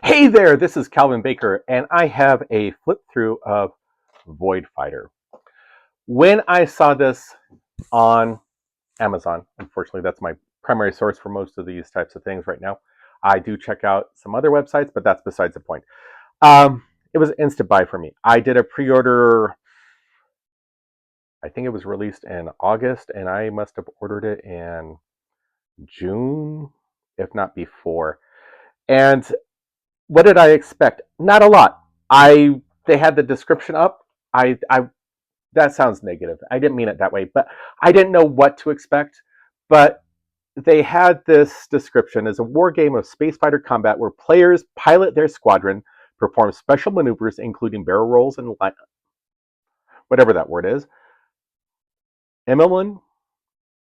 Hey there, this is Calvin Baker, and I have a flip through of Voidfighter. When I saw this on Amazon, unfortunately, that's my primary source for most of these types of things right now. I do check out some other websites, but that's besides the point. It was an instant buy for me. I did a pre order, I think it was released in August, and I must have ordered it in June, if not before. And what did I expect? Not a lot. They had the description up. I that sounds negative. I didn't mean it that way, but I didn't know what to expect. But they had this description as a war game of space fighter combat where players pilot their squadron, perform special maneuvers including barrel rolls and whatever that word is, Immelman,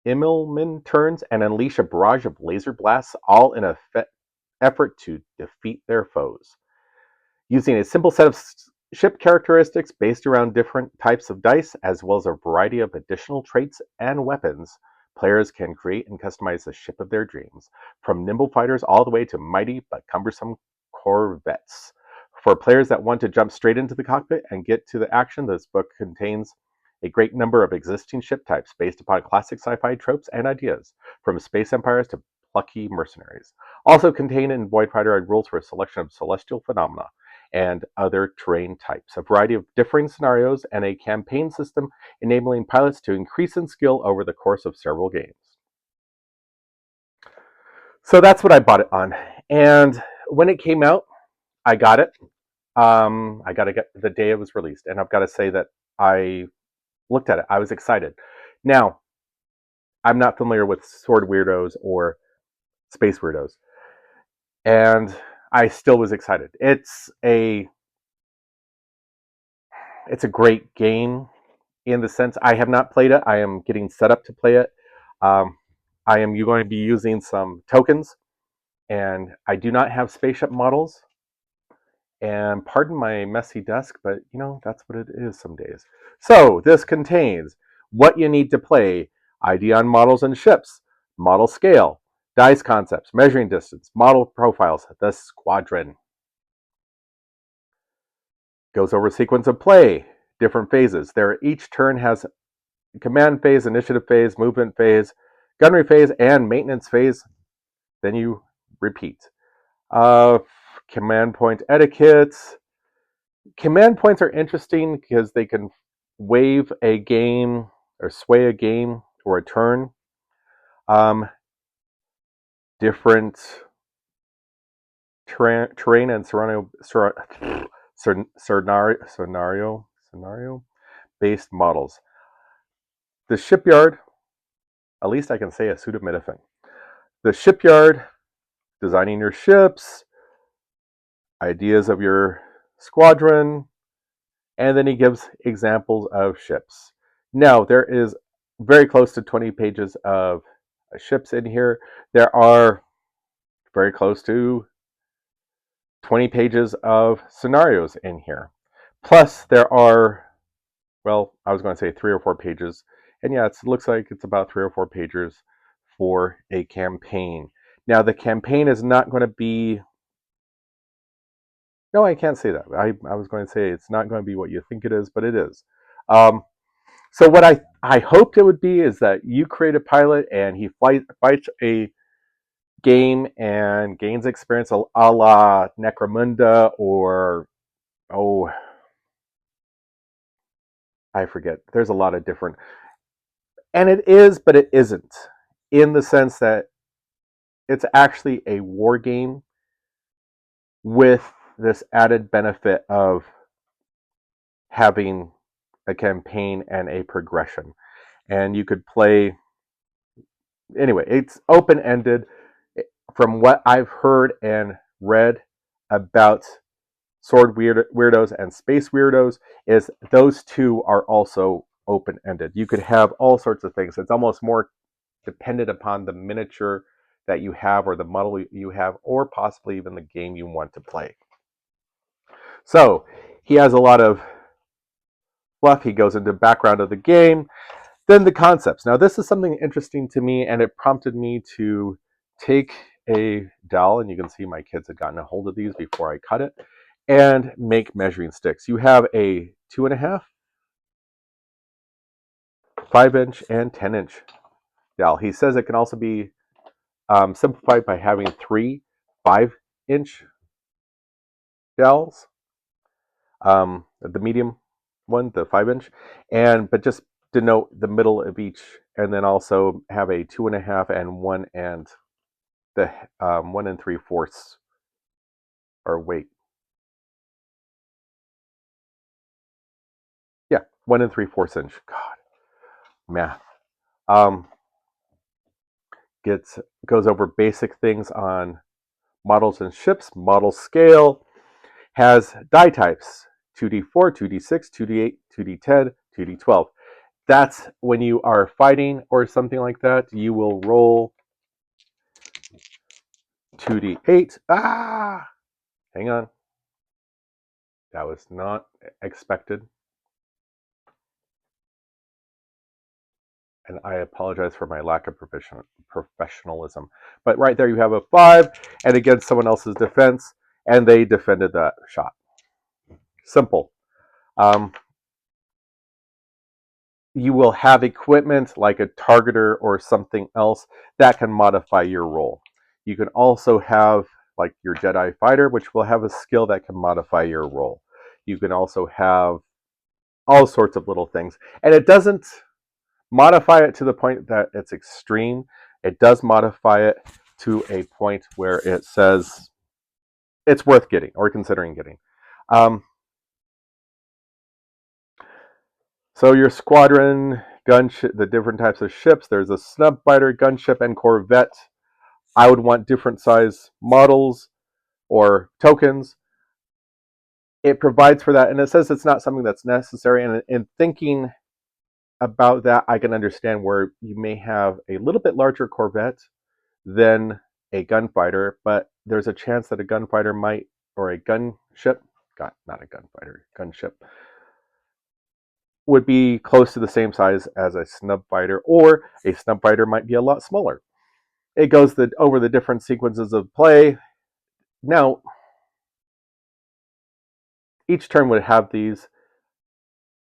Immelman turns, and unleash a barrage of laser blasts, all in an effort to defeat their foes. Using a simple set of ship characteristics based around different types of dice, as well as a variety of additional traits and weapons, players can create and customize the ship of their dreams, from nimble fighters all the way to mighty but cumbersome corvettes. For players that want to jump straight into the cockpit and get to the action, this book contains a great number of existing ship types based upon classic sci-fi tropes and ideas, from space empires to plucky mercenaries. Also contained in Voidfighter are rules for a selection of celestial phenomena and other terrain types, a variety of differing scenarios, and a campaign system enabling pilots to increase in skill over the course of several games. So that's what I bought it on. And when it came out, I got it. I got it the day it was released. And I've got to say that I looked at it. I was excited. Now, I'm not familiar with sword weirdos or space weirdos. And I still was excited. It's a great game in the sense I have not played it. I am getting set up to play it. Um, I am going to be using some tokens, and I do not have spaceship models. And pardon my messy desk, but that's what it is some days. So this contains what you need to play: ID on models and ships, model scale, dice concepts, measuring distance, model profiles, the squadron. Goes over sequence of play, different phases. Each turn has command phase, initiative phase, movement phase, gunnery phase, and maintenance phase. Then you repeat. Uh, Command point etiquette. Command points are interesting because they can waive a game or sway a game or a turn. Um, Different terrain and scenario based models. The shipyard, at least I can say a pseudometaphor. The shipyard, designing your ships, ideas of your squadron, and then he gives examples of ships. Now, there is very close to 20 pages of ships in here. There are very close to 20 pages of scenarios in here. Plus, there are, well, I was going to say 3 or 4 pages. And yeah, it looks like it's about 3 or 4 pages for a campaign. Now, the campaign is not going to be. No, I can't say that. I was going to say it's not going to be what you think it is, but it is. Um, so what I hoped it would be is that you create a pilot and he fights a game and gains experience a la Necromunda or, oh, I forget. There's a lot of different. And it is, but it isn't, in the sense that it's actually a war game with this added benefit of having a campaign and a progression. And you could play. Anyway, it's open ended. From what I've heard and read about weirdos and space weirdos, is those two are also open ended. You could have all sorts of things. It's almost more dependent upon the miniature that you have or the model you have, or possibly even the game you want to play. So he has a lot of fluff. He goes into the background of the game. Then the concepts. Now, this is something interesting to me, and it prompted me to take a dowel, and you can see my kids had gotten a hold of these before I cut it, and make measuring sticks. You have a 2.5, 5-inch, and 10-inch dowel. He says it can also be simplified by having 3 5-inch dowels, the medium one, the 5-inch, but just denote the middle of each, and then also have a 2.5 and 1 and the 1 3/4 or weight. Yeah, 1 3/4 inch. God, math. Um, goes over basic things on models and ships, model scale, has die types: 2d4, 2d6, 2d8, 2d10, 2d12. That's when you are fighting or something like that, you will roll 2d8. Ah! Hang on. That was not expected. And I apologize for my lack of professionalism. But right there you have a 5, and against someone else's defense, and they defended that shot. Simple. You will have equipment like a targeter or something else that can modify your roll. You can also have like your Jedi fighter, which will have a skill that can modify your roll. You can also have all sorts of little things. And it doesn't modify it to the point that it's extreme. It does modify it to a point where it says it's worth getting or considering getting. So your squadron, gunship, the different types of ships. There's a snub fighter, gunship, and corvette. I would want different size models or tokens. It provides for that, and it says it's not something that's necessary. And in thinking about that, I can understand where you may have a little bit larger corvette than a gunfighter, but there's a chance that a gunfighter might, or a gunship, not a gunfighter, gunship, would be close to the same size as a snub fighter, or a snub fighter might be a lot smaller. It goes over the different sequences of play. Now, each turn would have these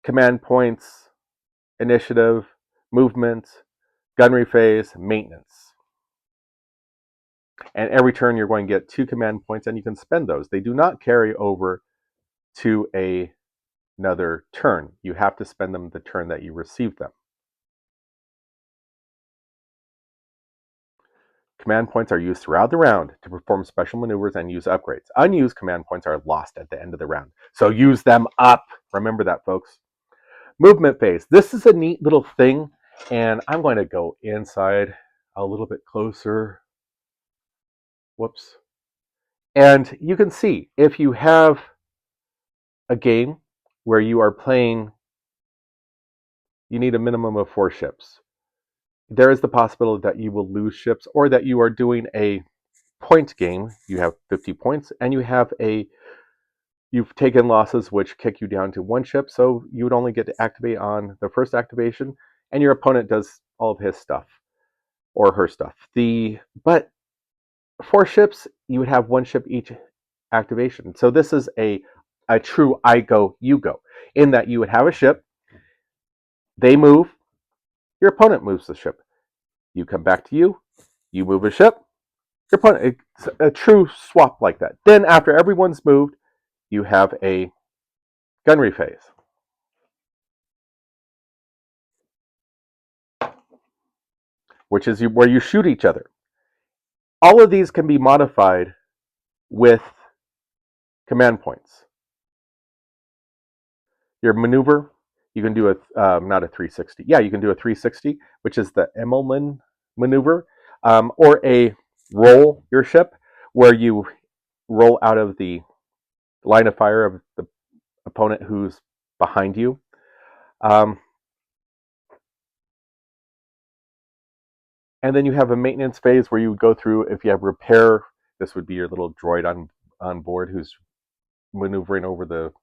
command points, initiative, movement, gunnery phase, maintenance. And every turn you're going to get 2 command points, and you can spend those. They do not carry over to another turn. You have to spend them the turn that you receive them. Command points are used throughout the round to perform special maneuvers and use upgrades. Unused command points are lost at the end of the round, so use them up. Remember that, folks. Movement phase. This is a neat little thing, and I'm going to go inside a little bit closer. Whoops. And you can see, if you have a game where you are playing, you need a minimum of 4 ships. There is the possibility that you will lose ships, or that you are doing a point game. You have 50 points, and you've taken losses which kick you down to 1 ship, so you would only get to activate on the first activation, and your opponent does all of his stuff or her stuff. But 4 ships, you would have 1 ship each activation. So this is a true I go, you go, in that you would have a ship, they move, your opponent moves the ship. You come back to you move a ship, your opponent. It's a true swap like that. Then after everyone's moved, you have a gunnery phase. Which is where you shoot each other. All of these can be modified with command points. Your maneuver, you can do not a 360. Yeah, you can do a 360, which is the Emmelman maneuver, or a roll your ship, where you roll out of the line of fire of the opponent who's behind you. And then you have a maintenance phase where you go through, if you have repair, this would be your little droid on board who's maneuvering over the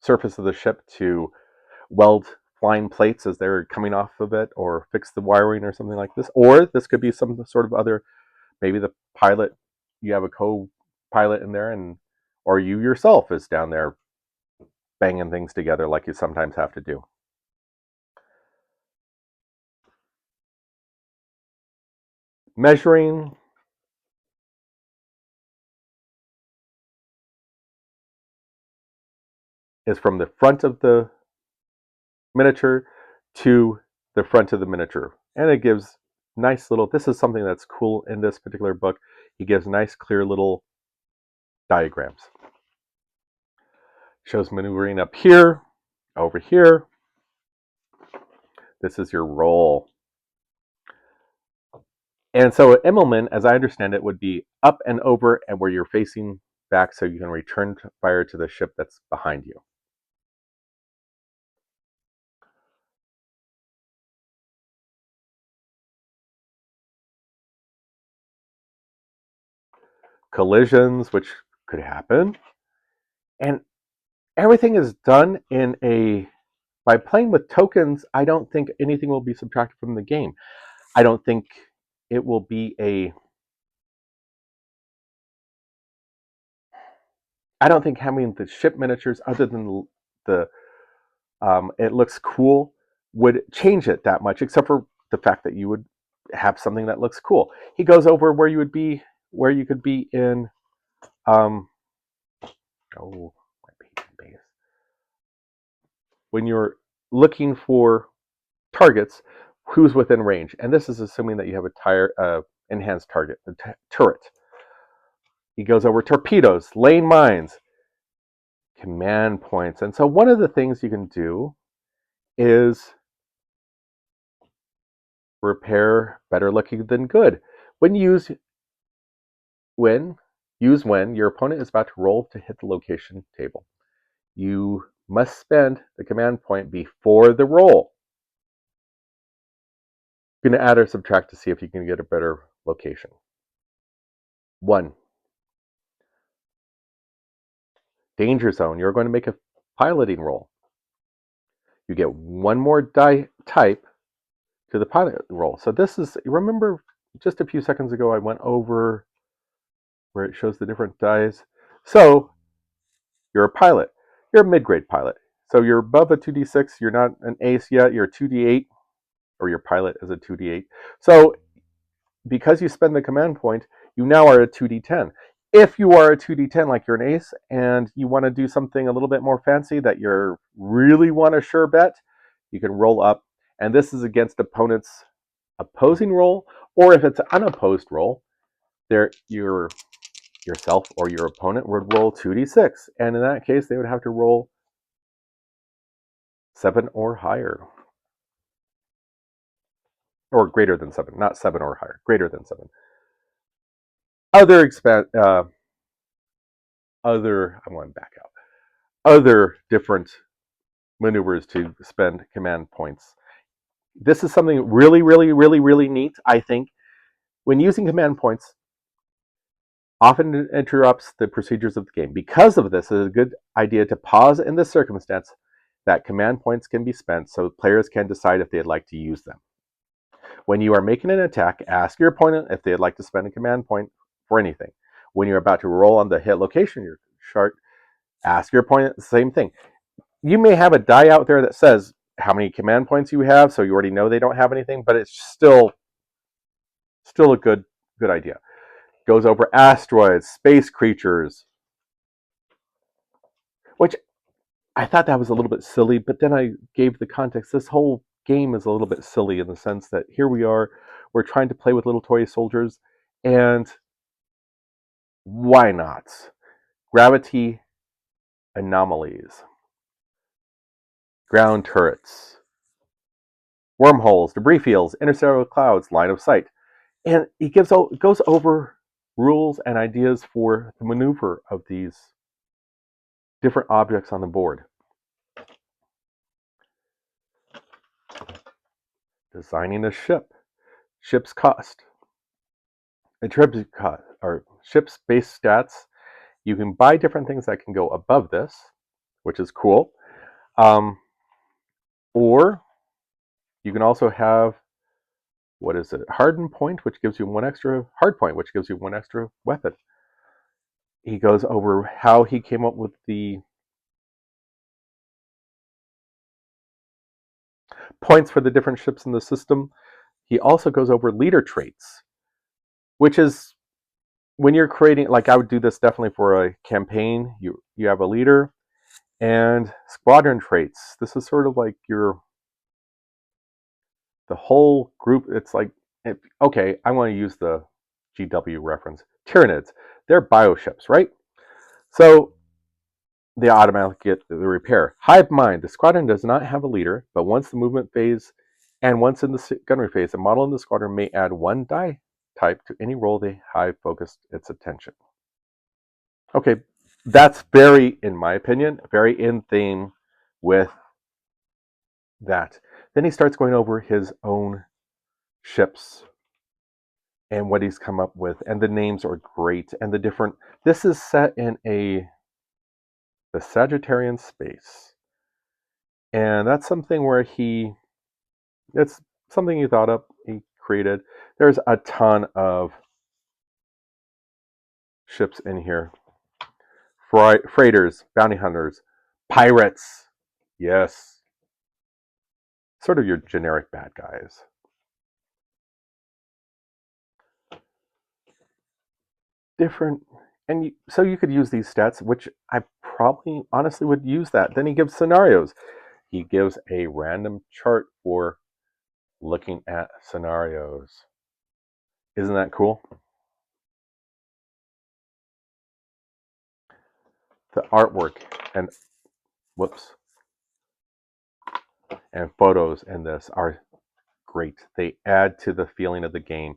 surface of the ship to weld flying plates as they're coming off of it, or fix the wiring or something like this. Or this could be some sort of other, maybe the pilot you have a co-pilot in there, and or you yourself is down there banging things together like you sometimes have to do. Measuring is from the front of the miniature to the front of the miniature. And it gives nice little, this is something that's cool in this particular book. He gives nice, clear little diagrams. Shows maneuvering up here, over here. This is your roll. And so an Immelman, as I understand it, would be up and over and where you're facing back so you can return fire to the ship that's behind you. Collisions, which could happen. And everything is done in a, by playing with tokens, I don't think anything will be subtracted from the game. I don't think it will be a, I don't think having the ship miniatures, other than the it looks cool, would change it that much, except for the fact that you would have something that looks cool. He goes over where you would be, where you could be in, um, oh, my page base. When you're looking for targets, who's within range, and this is assuming that you have a enhanced target, the turret. He goes over torpedoes, lane mines, command points, and so one of the things you can do is repair better looking than good. When use when your opponent is about to roll to hit the location table. You must spend the command point before the roll. You're going to add or subtract to see if you can get a better location. 1. Danger zone. You're going to make a piloting roll. You get one more die type to the pilot roll. So this is, remember just a few seconds ago I went over where it shows the different dies. So you're a pilot. You're a mid-grade pilot. So you're above a 2d6. You're not an ace yet. You're a 2d8, or your pilot is a 2d8. So because you spend the command point, you now are a 2d10. If you are a 2d10 like you're an ace and you want to do something a little bit more fancy that you really want to sure bet, you can roll up. And this is against opponent's opposing roll, or if it's an unopposed roll, there yourself or your opponent would roll 2d6. And in that case, they would have to roll 7 or higher. Or greater than 7, not 7 or higher, greater than 7. I want to back out. Other different maneuvers to spend command points. This is something really, really, really, really neat, I think. When using command points, often interrupts the procedures of the game. Because of this, it is a good idea to pause in this circumstance that command points can be spent so players can decide if they'd like to use them. When you are making an attack, ask your opponent if they'd like to spend a command point for anything. When you're about to roll on the hit location your chart, ask your opponent the same thing. You may have a die out there that says how many command points you have, so you already know they don't have anything, but it's still a good idea. Goes over asteroids, space creatures, which I thought that was a little bit silly, but then I gave the context. This whole game is a little bit silly in the sense that here we are, we're trying to play with little toy soldiers, and why not? Gravity anomalies, ground turrets, wormholes, debris fields, interstellar clouds, line of sight. And he goes over rules and ideas for the maneuver of these different objects on the board. Designing a ship, ship's cost, attribute cost, or ship's base stats. You can buy different things that can go above this, which is cool. Or you can also have, what is it? Hardened point, which gives you one extra hard point, which gives you one extra weapon. He goes over how he came up with the points for the different ships in the system. He also goes over leader traits, which is when you're creating, like I would do this definitely for a campaign. You have a leader and squadron traits. This is sort of like your the whole group. It's like, okay, I want to use the GW reference. Tyranids, they're bioships, right? So they automatically get the repair. Hive mind, the squadron does not have a leader, but once the movement phase and once in the gunnery phase, a model in the squadron may add one die type to any role the hive focused its attention. Okay, that's very, in my opinion, very in theme with that. Then he starts going over his own ships and what he's come up with, and the names are great, and the different. This is set in the Sagittarian space, and that's something where it's something he thought up, he created. There's a ton of ships in here: freighters, bounty hunters, pirates. Yes, sort of your generic bad guys. Different, and so you could use these stats, which I probably honestly would use that. Then he gives scenarios. He gives a random chart for looking at scenarios. Isn't that cool? The artwork and whoops and photos in this are great. They add to the feeling of the game.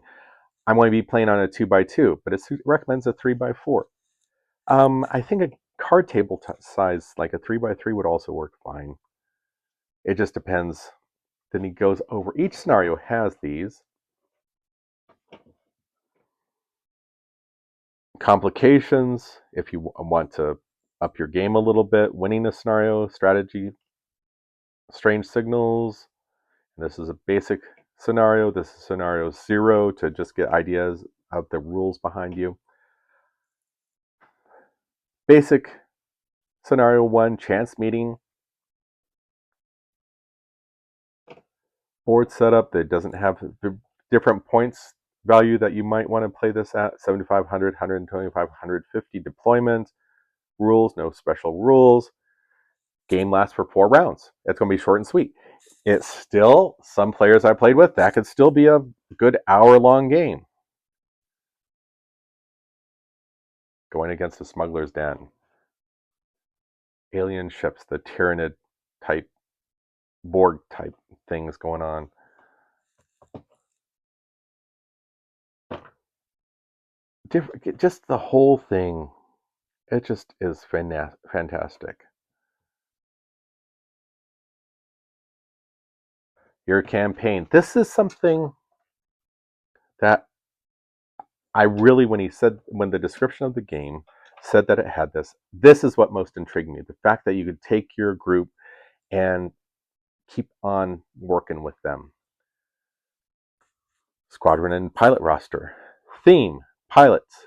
I'm going to be playing on a 2x2, but it recommends a 3x4. I think a card table size like a 3x3 would also work fine. It just depends. Then he goes over each scenario has these complications if you want to up your game a little bit, winning a scenario, strategy, strange signals. This is a basic scenario. This is scenario 0 to just get ideas of the rules behind you. Basic scenario 1, chance meeting. Board setup that doesn't have the different points value that you might want to play this at. 7,500, 125, 150 deployment. Rules, no special rules. Game lasts for 4 rounds. It's going to be short and sweet. It's still, some players I played with, that could still be a good hour-long game. Going against the smuggler's den. Alien ships, the Tyranid type, Borg type things going on. Just the whole thing, it just is fantastic. Your campaign. This is something that I really, when the description of the game said that it had this is what most intrigued me. The fact that you could take your group and keep on working with them. Squadron and pilot roster. Theme, pilots.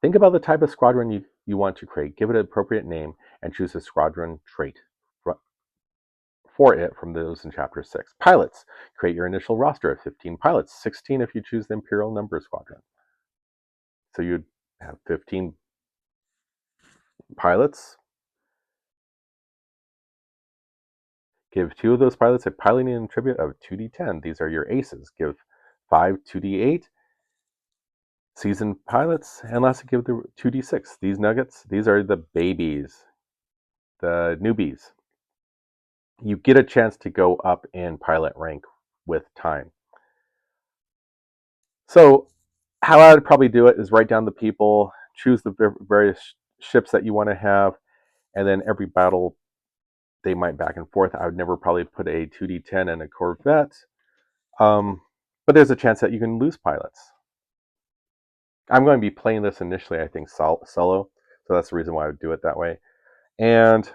Think about the type of squadron you want to create. Give it an appropriate name and choose a squadron trait for it from those in Chapter 6. Pilots. Create your initial roster of 15 pilots, 16 if you choose the Imperial number squadron. So you'd have 15 pilots. Give 2 of those pilots a piloting attribute of 2d10. These are your aces. Give 5 2d8 seasoned pilots, and lastly give the 2d6. These nuggets, these are the babies, the newbies. You get a chance to go up in pilot rank with time. So how I would probably do it is write down the people, choose the various ships that you want to have, and then every battle they might back and forth. I would never probably put a 2d10 in a Corvette, but there's a chance that you can lose pilots. I'm going to be playing this initially, I think, solo, so that's the reason why I would do it that way. And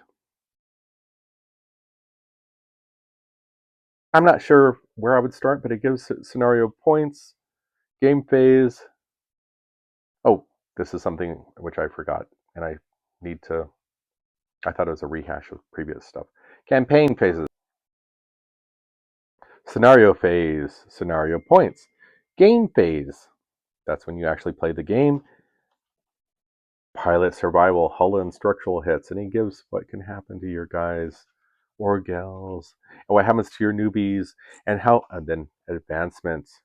I'm not sure where I would start, but it gives scenario points, game phase. Oh, this is something which I forgot, and I thought it was a rehash of previous stuff. Campaign phases. Scenario phase, scenario points. Game phase. That's when you actually play the game. Pilot survival, hull and structural hits, and he gives what can happen to your guys or gals, and what happens to your newbies, and then advancements.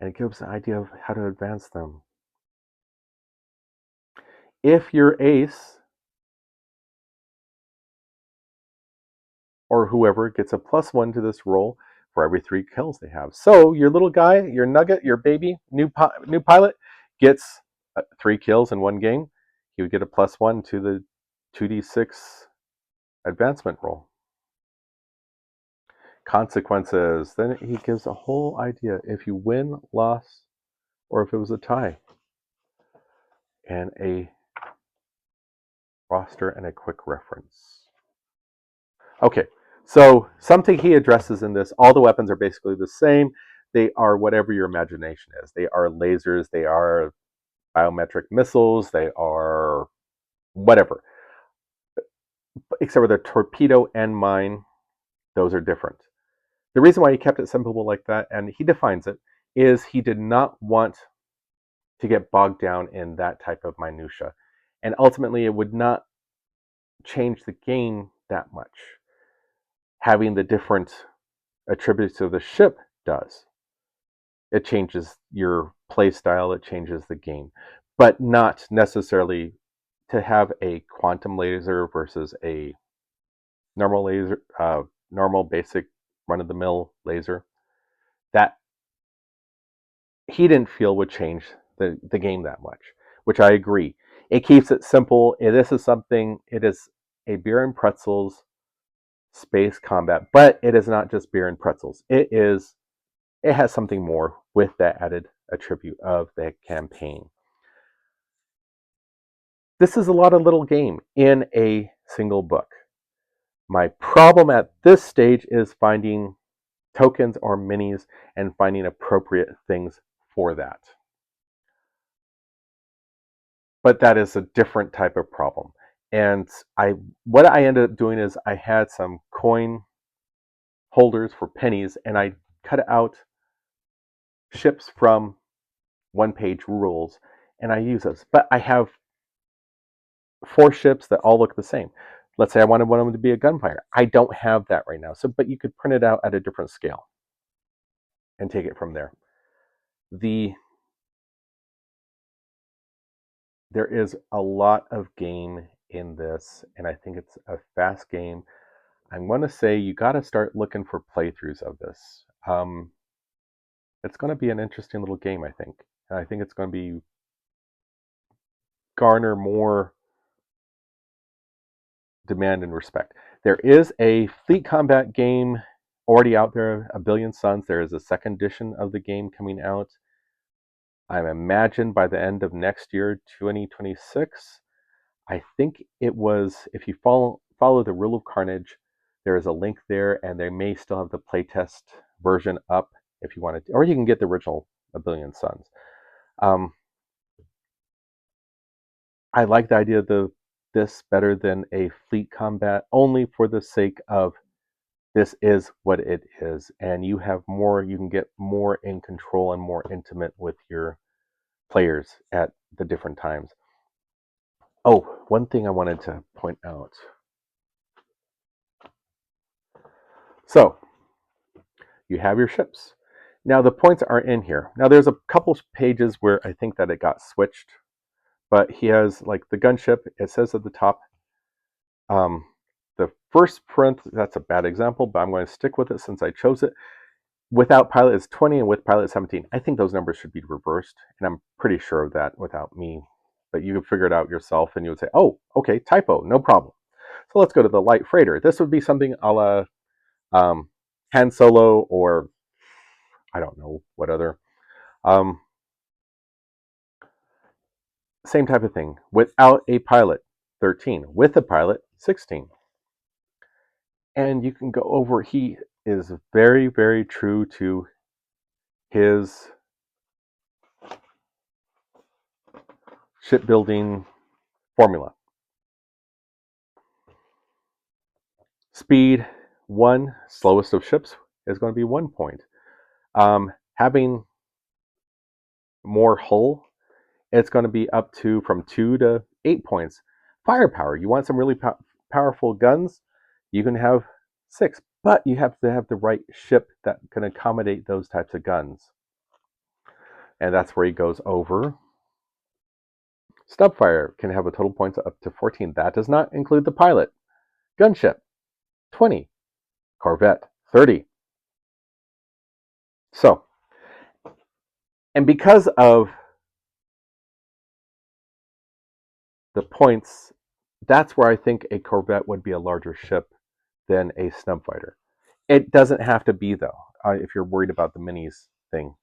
And it gives an idea of how to advance them. If your ace or whoever gets a +1 to this roll for every 3 kills they have. So your little guy, your nugget, your baby, new pilot gets 3 kills in one game. He would get a +1 to the 2d6 advancement roll. Consequences. Then he gives a whole idea if you win, loss, or if it was a tie. And a roster and a quick reference. Okay, so something he addresses in this, all the weapons are basically the same. They are whatever your imagination is. They are lasers, they are biometric missiles, they are whatever. Except for the torpedo and mine, those are different. The reason why he kept it simple like that, and he defines it, is he did not want to get bogged down in that type of minutia. And ultimately, it would not change the game that much. Having the different attributes of the ship does. It changes your play style, it changes the game, but not necessarily to have a quantum laser versus a normal laser, normal basic run of the mill laser. That he didn't feel would change the game that much, which I agree. It keeps it simple. This is something, it is a beer and pretzels space combat, but it is not just beer and pretzels. It has something more with that added attribute of the campaign. This is a lot of little game in a single book. My problem at this stage is finding tokens or minis and finding appropriate things for that. But that is a different type of problem. And what I ended up doing is I had some coin holders for pennies, and I cut out ships from one-page rules, and I use those. But I have 4 ships that all look the same. Let's say I wanted one of them to be a gunfighter. I don't have that right now. But you could print it out at a different scale and take it from there. There is a lot of game in this, and I think it's a fast game. I'm going to say you got to start looking for playthroughs of this. It's going to be an interesting little game, I think. And I think it's going to be garner more demand and respect. There is a fleet combat game already out there, A Billion Suns. There is a second edition of the game coming out. I imagine by the end of next year, 2026. I think it was, if you follow the Rule of Carnage, there is a link there, and they may still have the playtest version up if you wanted to, or you can get the original A Billion Suns. I like the idea of this better than a fleet combat, only for the sake of this is what it is, and you can get more in control and more intimate with your players at the different times. Oh, one thing I wanted to point out. So, you have your ships. Now the points are in here. Now there's a couple pages where I think that it got switched, but he has like the gunship. It says at the top, the first print, that's a bad example, but I'm going to stick with it since I chose it. Without pilot is 20 and with pilot is 17. I think those numbers should be reversed, and I'm pretty sure of that without me. But you could figure it out yourself, and you would say, oh, okay, typo, no problem. So let's go to the light freighter. This would be something a la Han Solo, or I don't know what other. Same type of thing. Without a pilot, 13. With a pilot, 16. And you can go over, he is very, very true to his shipbuilding formula. Speed 1, slowest of ships, is going to be 1 point. Having more hull, it's going to be up to from 2 to 8 points. Firepower, you want some really powerful guns, you can have 6, but you have to have the right ship that can accommodate those types of guns. And that's where he goes over. Stubfire can have a total points up to 14. That does not include the pilot. Gunship, 20. Corvette, 30. So, and because of the points, that's where I think a Corvette would be a larger ship than a Snubfighter. It doesn't have to be, though, if you're worried about the minis thing.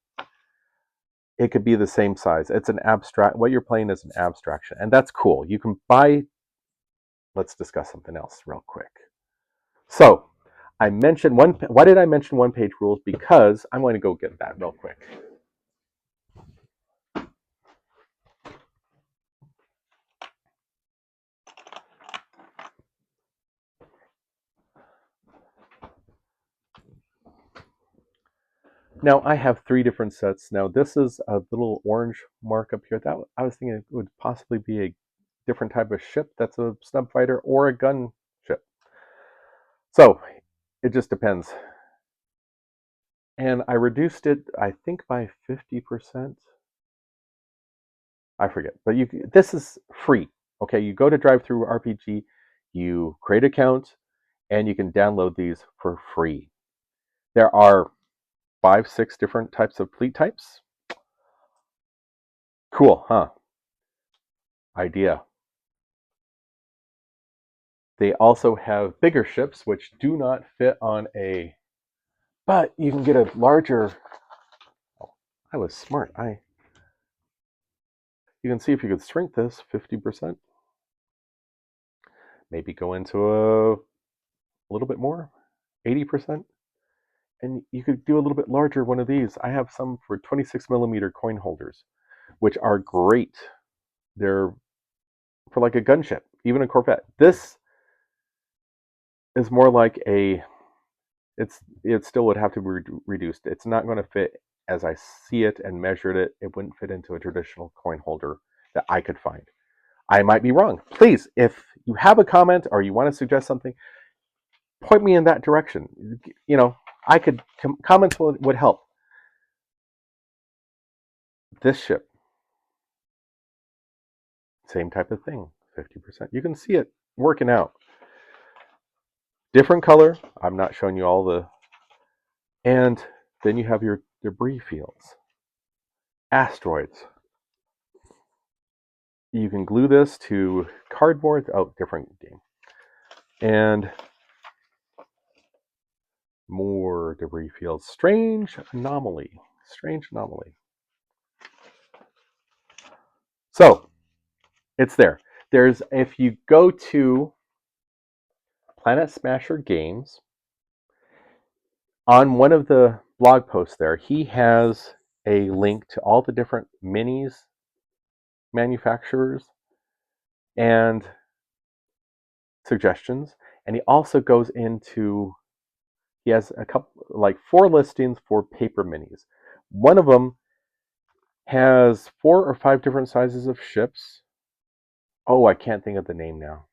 It could be the same size. It's an abstract, what you're playing is an abstraction, and that's cool. You can buy, let's discuss something else real quick. So, I mentioned why did I mention one-page rules? Because I'm going to go get that real quick. Now I have 3 different sets. Now this is a little orange mark up here. That I was thinking it would possibly be a different type of ship that's a Snubfighter or a gun ship. So it just depends. And I reduced it, I think, by 50%. I forget, but this is free. Okay, you go to Drive-Thru RPG, you create an account, and you can download these for free. There are 5, 6 different types of fleet types. Cool, huh? Idea. They also have bigger ships, which do not fit on a... But you can get a larger... Oh, I was smart. You can see if you could shrink this 50%. Maybe go into a little bit more, 80%. And you could do a little bit larger one of these. I have some for 26mm coin holders, which are great. They're for like a gunship, even a Corvette. This is more like a... It still would have to be reduced. It's not going to fit as I see it and measured it. It wouldn't fit into a traditional coin holder that I could find. I might be wrong. Please, if you have a comment or you want to suggest something, point me in that direction. You know, I could... Comments would help. This ship, same type of thing, 50%. You can see it working out. Different color. I'm not showing you all the... And then you have your debris fields. Asteroids. You can glue this to cardboard. Oh, different game. And more debris fields. Strange anomaly. Strange anomaly. So, it's there. There's, if you go to Planet Smasher Games, on one of the blog posts there, he has a link to all the different minis manufacturers and suggestions. And he also goes into, he has a couple, like 4 listings for paper minis. One of them has 4 or 5 different sizes of ships. Oh, I can't think of the name now.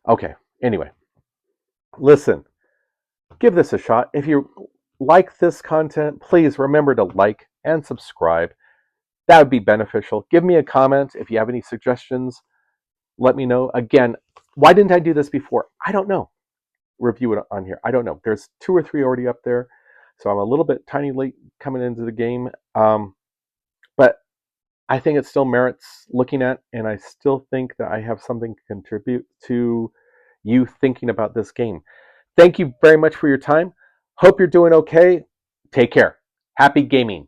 Okay, anyway, listen, give this a shot. If you like this content, please remember to like and subscribe. That would be beneficial. Give me a comment if you have any suggestions. Let me know. Again, why didn't I do this before? I don't know. Review it on here. I don't know. There's 2 or 3 already up there, so I'm a little bit tiny late coming into the game. But I think it still merits looking at, and I still think that I have something to contribute to you thinking about this game. Thank you very much for your time. Hope you're doing okay. Take care. Happy gaming.